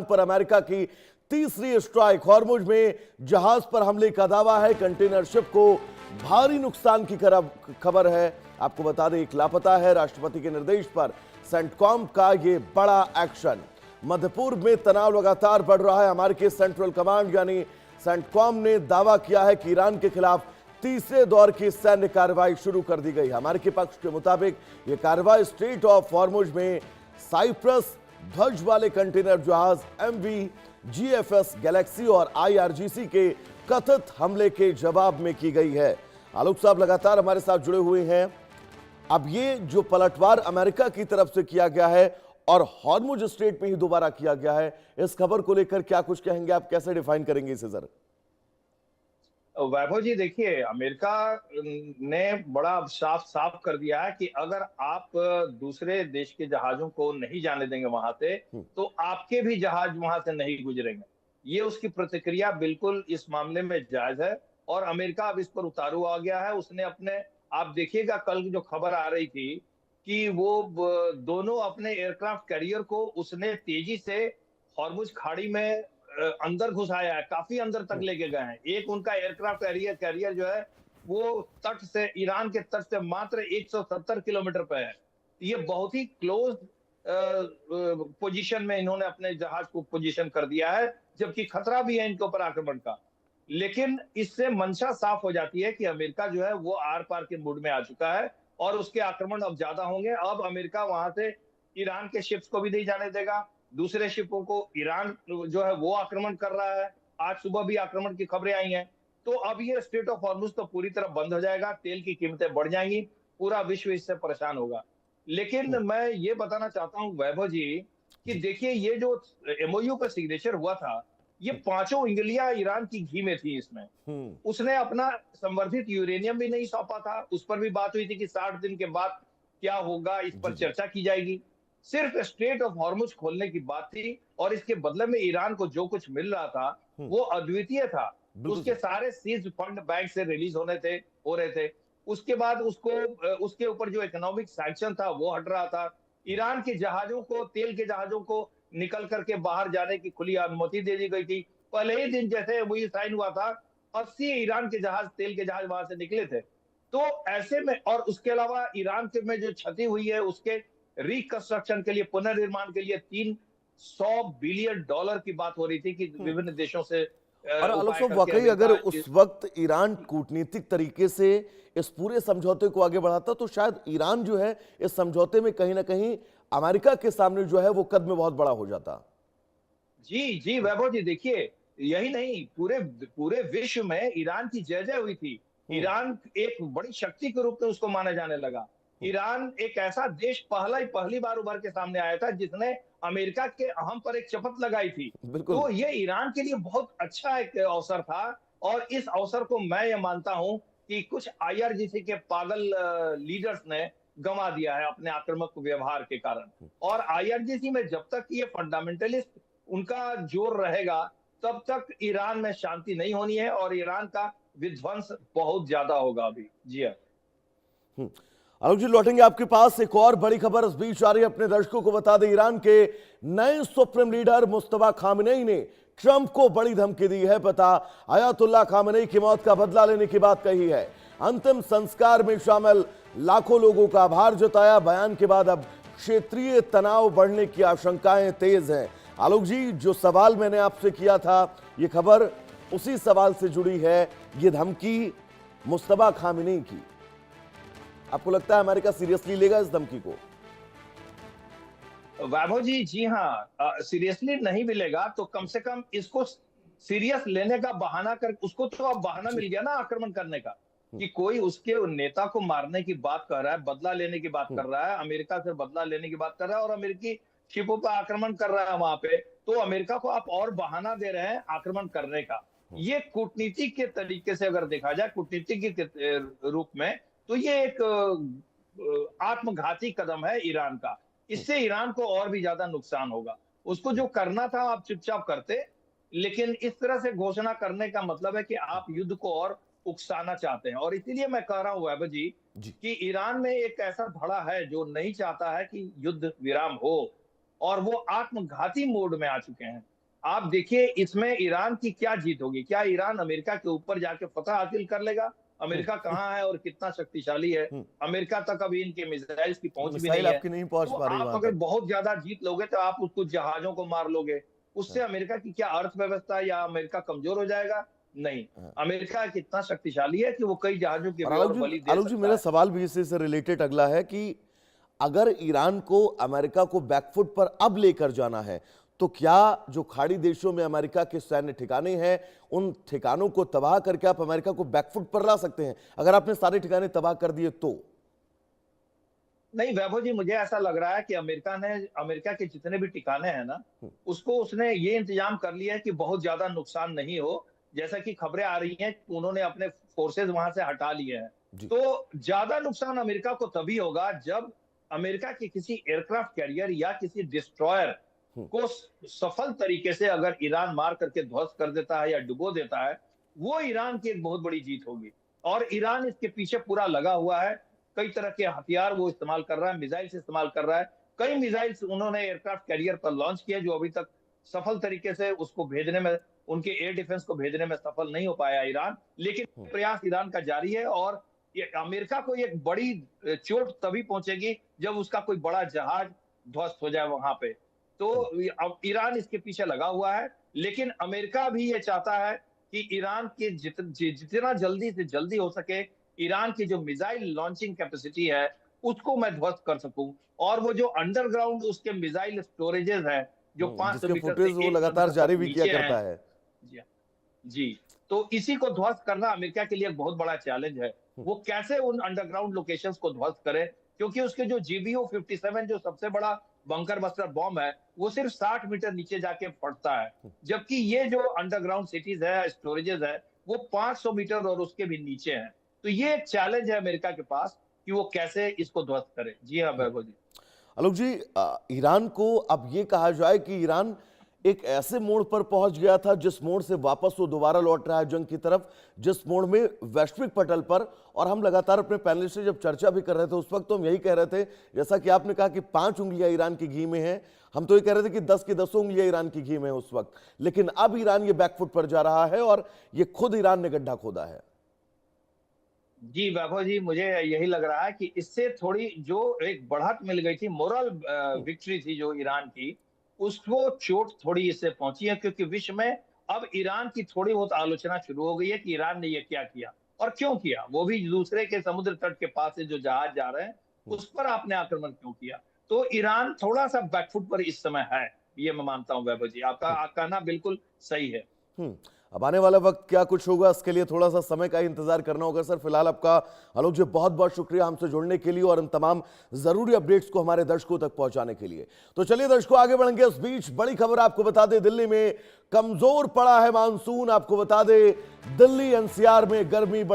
पर अमेरिका की तीसरी स्ट्राइक। हॉर्मुज में जहाज पर हमले का दावा है। कंटेनर शिप को भारी नुकसान की खबर है। आपको बता दें, एक लापता है। राष्ट्रपति के निर्देश पर सेंटकॉम का यह बड़ा एक्शन। मध्य पूर्व में तनाव लगातार बढ़ रहा है। अमेरिकी सेंट्रल कमांड यानी सेंटकॉम ने दावा किया है कि ईरान के खिलाफ तीसरे दौर की सैन्य कार्रवाई शुरू कर दी गई है। अमेरिकी पक्ष के मुताबिक यह कार्रवाई स्ट्रेट ऑफ हॉर्मुज में साइप्रस ध्वज वाले कंटेनर जहाज MV GFS गैलेक्सी और IRGC के कथित हमले के जवाब में की गई है। आलोक साहब लगातार हमारे साथ जुड़े हुए हैं। अब ये जो पलटवार अमेरिका की तरफ से किया गया है और हॉर्मुज स्ट्रेट में ही दोबारा किया गया है, इस खबर को लेकर क्या कुछ कहेंगे आप? कैसे डिफाइन करेंगे इसे सर? वैभव जी, देखिए, अमेरिका ने बड़ा साफ साफ कर दिया है कि अगर आप दूसरे देश के जहाजों को नहीं जाने देंगे वहां से, तो आपके भी जहाज वहां से नहीं गुजरेंगे। ये उसकी प्रतिक्रिया बिल्कुल इस मामले में जायज है और अमेरिका अब इस पर उतारू आ गया है। उसने अपने, आप देखिएगा कल जो खबर आ रही थी कि वो दोनों अपने एयरक्राफ्ट कैरियर को उसने तेजी से हॉर्मुज खाड़ी में अंदर घुसाया है, काफी अंदर तक लेके गए हैं। एक उनका एयरक्राफ्ट कैरियर जो है वो तट से, ईरान के तट से मात्र 170 किलोमीटर पे है। ये बहुत ही क्लोज पोजीशन में इन्होंने अपने जहाज को पोजीशन कर दिया है, जबकि खतरा भी है इनके ऊपर आक्रमण का। लेकिन इससे मंशा साफ हो जाती है कि अमेरिका जो है वो आर पार के मूड में आ चुका है और उसके आक्रमण अब ज्यादा होंगे। अब अमेरिका वहां से ईरान के शिप्स को भी नहीं जाने देगा, दूसरे शिपों को ईरान जो है वो आक्रमण कर रहा है। आज सुबह भी आक्रमण की खबरें आई हैं। तो अब ये स्ट्रेट ऑफ हॉर्मुज तो पूरी तरह बंद हो जाएगा, तेल की कीमतें बढ़ जाएंगी, पूरा विश्व इससे परेशान होगा। लेकिन मैं ये बताना चाहता हूं वैभव जी कि देखिए, ये जो MOU का सिग्नेचर हुआ था, ये पांचों उंगलियां ईरान की घी में थी इसमें। उसने अपना संवर्धित यूरेनियम भी नहीं सौंपा था, उस पर भी बात हुई थी कि 60 दिन के बाद क्या होगा, इस पर चर्चा की जाएगी। सिर्फ स्ट्रेट ऑफ हॉर्मुज खोलने की बात थी और इसके बदले में ईरान को जो कुछ मिल रहा था वो अद्वितीय था। उसके सारे सीज फंड बैंक से रिलीज हो रहे थे। उसके बाद उसके ऊपर जो इकोनॉमिक सैंक्शन था वो हट रहा था। ईरान के जहाजों को, तेल के जहाजों को निकल करके बाहर जाने की खुली अनुमति दे दी गई थी। पहले ही दिन जैसे वो साइन हुआ था, 80 ईरान के जहाज, तेल के जहाज वहां से निकले थे। तो ऐसे में, और उसके अलावा ईरान के में जो क्षति हुई है उसके रिकंस्ट्रक्शन के लिए, पुनर्निर्माण के लिए 300 बिलियन डॉलर की बात हो रही थी कि विभिन्न देशों से और आलोक उपाय साहब, करके वाकई अगर अमेरिका उस वक्त ईरान कूटनीतिक तरीके से इस पूरे समझौते को आगे बढ़ाता तो शायद ईरान जो है इस समझौते में कहीं ना कहीं अमेरिका के सामने जो है वो कद में बहुत बड़ा हो जाता। जी जी वैभव जी, देखिए, यही नहीं, पूरे पूरे विश्व में ईरान की जय जय हुई थी। ईरान एक बड़ी शक्ति के रूप में उसको माना जाने लगा। ईरान एक ऐसा देश पहली बार उभर के सामने आया था जिसने अमेरिका के अहम पर एक शपथ लगाई थी। बिल्कुल। तो ये ईरान के लिए बहुत अच्छा एक अवसर था और इस अवसर को मैं ये मानता हूं कि कुछ IRGC के पागल लीडर्स ने गंवा दिया है अपने आक्रामक व्यवहार के कारण। और IRGC में जब तक ये फंडामेंटलिस्ट उनका जोर रहेगा, तब तक ईरान में शांति नहीं होनी है और ईरान का विध्वंस बहुत ज्यादा होगा अभी। जी हाँ। आलोक जी, लौटेंगे आपके पास। एक और बड़ी खबर इस बीच आ रही है, अपने दर्शकों को बता दें, ईरान के नए सुप्रीम लीडर मुस्तफा खामेनेई ने ट्रंप को बड़ी धमकी दी है। पता अयातुल्ला खामेनेई की मौत का बदला लेने की बात कही है। अंतिम संस्कार में शामिल लाखों लोगों का आभार जताया। बयान के बाद अब क्षेत्रीय तनाव बढ़ने की आशंकाएं तेज हैं। आलोक जी, जो सवाल मैंने आपसे किया था, यह खबर उसी सवाल से जुड़ी है। यह धमकी मुस्तफा खामेनेई की, आपको लगता है अमेरिका सीरियसली लेगा इस धमकी को? वैभव जी, जी हाँ, सीरियसली नहीं मिलेगा तो कम से कम इसको सीरियस लेने का बहाना कर, उसको तो अब बहाना मिल गया ना आक्रमण करने का, कि कोई उसके नेता को मारने की बात कर रहा है, बदला लेने की बात कर रहा है, अमेरिका से बदला लेने की बात कर रहा है और अमेरिकी शिपों पर आक्रमण कर रहा है वहां पे। तो अमेरिका को आप और बहाना दे रहे हैं आक्रमण करने का। ये कूटनीति के तरीके से अगर देखा जाए, कूटनीति के रूप में, तो ये एक आत्मघाती कदम है ईरान का। इससे ईरान को और भी ज्यादा नुकसान होगा। उसको जो करना था आप चुपचाप करते, लेकिन इस तरह से घोषणा करने का मतलब है कि आप युद्ध को और उकसाना चाहते हैं। और इसीलिए मैं कह रहा हूं वैभव जी कि ईरान में एक ऐसा धड़ा है जो नहीं चाहता है कि युद्ध विराम हो। और वो आत्मघाती मोड में आ चुके हैं। आप देखिए इसमें ईरान की क्या जीत होगी? क्या ईरान अमेरिका के ऊपर जाके फतह हासिल कर लेगा? अमेरिका कहाँ है और कितना शक्तिशाली है? अमेरिका तक अभी इनके मिसाइल्स की पहुंच भी मिसाइल नहीं है। आपकी नहीं पहुंच तो पा रही आप वहां अगर तक। बहुत ज्यादा जीत लोगे तो आप उसको जहाजों को मार लोगे। उससे अमेरिका की क्या अर्थव्यवस्था या अमेरिका कमजोर हो जाएगा? नहीं। हाँ। अमेरिका कितना शक्तिशाली है कि वो कई जहाजों की और भी और बलि दे आलोक जी सकता मेरा है। सवाल भी इसी से रिलेटेड अगला है कि अगर ईरान को अमेरिका को बैकफुट पर अब लेकर जाना है तो क्या जो खाड़ी देशों में अमेरिका के सैन्य ठिकाने हैं उन ठिकानों को तबाह करके आप अमेरिका को बैकफुट पर ला सकते हैं? अगर आपने सारे ठिकाने तबाह कर दिए तो? नहीं वैभव जी, मुझे ऐसा लग रहा है कि अमेरिका के जितने भी ठिकाने हैं ना, उसको उसने ये इंतजाम कर लिया है कि बहुत ज्यादा नुकसान नहीं हो। जैसा कि खबरें आ रही हैं कि उन्होंने अपने फोर्सेज वहां से हटा लिए हैं। जी। तो ज्यादा नुकसान अमेरिका को तभी होगा जब अमेरिका के किसी एयरक्राफ्ट कैरियर या किसी डिस्ट्रॉयर को सफल तरीके से अगर ईरान मार करके ध्वस्त कर देता है या डुबो देता है, वो ईरान की एक बहुत बड़ी जीत होगी। और ईरान इसके पीछे पूरा लगा हुआ है। कई तरह के हथियार वो इस्तेमाल कर रहा है, मिसाइल्स इस्तेमाल कर रहा है। कई मिसाइल्स उन्होंने एयरक्राफ्ट कैरियर पर लॉन्च किए जो अभी तक सफल तरीके से उसको भेजने में, उनके एयर डिफेंस को भेजने में सफल नहीं हो पाया ईरान। लेकिन प्रयास ईरान का जारी है और ये अमेरिका को एक बड़ी चोट तभी पहुंचेगी जब उसका कोई बड़ा जहाज ध्वस्त हो जाए वहां पे। तो अब ईरान इसके पीछे लगा हुआ है। लेकिन अमेरिका भी ये चाहता है कि ईरान के जितना जल्दी से जल्दी हो सके ईरान की जो मिसाइल लॉन्चिंग कैपेसिटी है उसको मैं ध्वस्त कर सकूं। और वो जो अंडरग्राउंड उसके मिसाइल स्टोरेजेस है जो 500 जिसके मीटर से फुटेज वो 1 लगातार किलोमीटर जारी तक भी किया नीचे है। करता है। जी जी। तो इसी को ध्वस्त करना अमेरिका के लिए एक बहुत बड़ा चैलेंज है। वो कैसे उन अंडरग्राउंड लोकेशंस को ध्वस्त करे, क्योंकि उसके जो GBU-57 जो सबसे बड़ा बंकर बस्टर बॉम्ब है वो सिर्फ 60 मीटर नीचे जाके फटता है। जबकि ये जो अंडरग्राउंड सिटीज है, स्टोरेजेस है, वो 500 मीटर और उसके भी नीचे है। तो ये एक चैलेंज है अमेरिका के पास कि वो कैसे इसको ध्वस्त करे। जी हाँ वैभव जी। आलोक जी, ईरान को अब ये कहा जाए कि ईरान एक ऐसे मोड़ पर पहुंच गया था जिस मोड़ से वापस वो दोबारा लौट रहा है जंग की तरफ, जिस मोड़ में वैश्विक पटल पर, और हम लगातार अपने पैनल से जब चर्चा भी कर रहे थे उस वक्त तो हम यही कह रहे थे, जैसा कि आपने कहा कि 5 उंगलियां ईरान की घी में हैं, हम तो ये कह रहे थे कि 10 की 10 उंगलियां ईरान की घी में है उस वक्त। लेकिन अब ईरान ये बैकफुट पर जा रहा है और ये खुद ईरान ने गड्ढा खोदा है। जी वैभव जी, मुझे यही लग रहा है कि इससे थोड़ी जो एक बढ़त मिल गई थी, मोरल विक्ट्री थी जो ईरान की, उसको चोट थोड़ी इससे पहुंची है। क्योंकि विश्व में अब ईरान की थोड़ी बहुत आलोचना शुरू हो गई है कि ईरान ने ये क्या किया और क्यों किया। वो भी दूसरे के समुद्र तट के पास से जो जहाज जा रहे हैं उस पर आपने आक्रमण क्यों किया। तो ईरान थोड़ा सा बैकफुट पर इस समय है, ये मैं मानता हूं वैभव जी। आपका कहना बिल्कुल सही है। अब आने वाला वक्त क्या कुछ होगा इसके लिए थोड़ा सा समय का ही इंतजार करना होगा सर। फिलहाल आपका आलोक जी बहुत बहुत शुक्रिया हमसे जुड़ने के लिए और इन तमाम जरूरी अपडेट्स को हमारे दर्शकों तक पहुंचाने के लिए। तो चलिए दर्शकों आगे बढ़ेंगे। इस बीच बड़ी खबर आपको बता दें, दिल्ली में कमजोर पड़ा है मानसून। आपको बता दें दिल्ली NCR में गर्मी